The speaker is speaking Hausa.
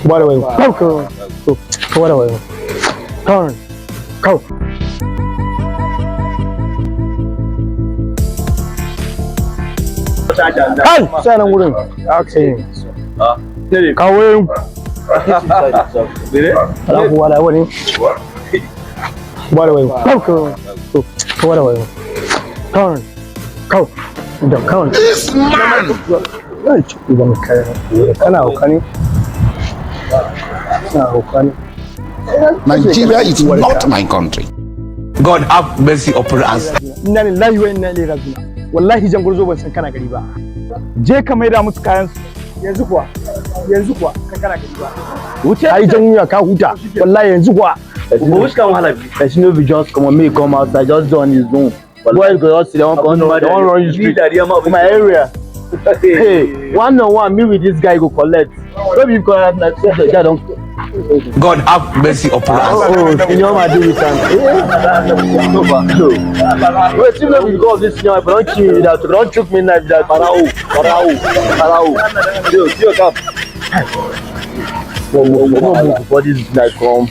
Bora way. Go. Bora way. Turn. Go. Kai, sai nan wurin. Okay. Kawai. Ala kuwa da wani. Bora way. Go. Bora way. Turn. Go. Da count. This man. Ai, idan kai kana hukani. Nigeria is not my country. God have mercy upon us. Inna lillahi wa inna ilaihi raji'un. Wallahi jangurzo ban san kana gari ba. Je ka maida musu kayan su. Yanzu kuwa kan kana gari ba. Wuce ai jan ka huta. Wallahi yanzu kuwa. Which can wahala be? Person no be just come on, me come outside, just do on his own. Boy go just sit down, don't run you street. My area. Hey, one on one, me with this guy go collect. Maybe you collect like the guy don't. God have mercy upon us. Oh, you know my do with him. Wait, you know we go this year, but don't kill me that. Don't choke me like that. Parao. Yo, come. For this like come.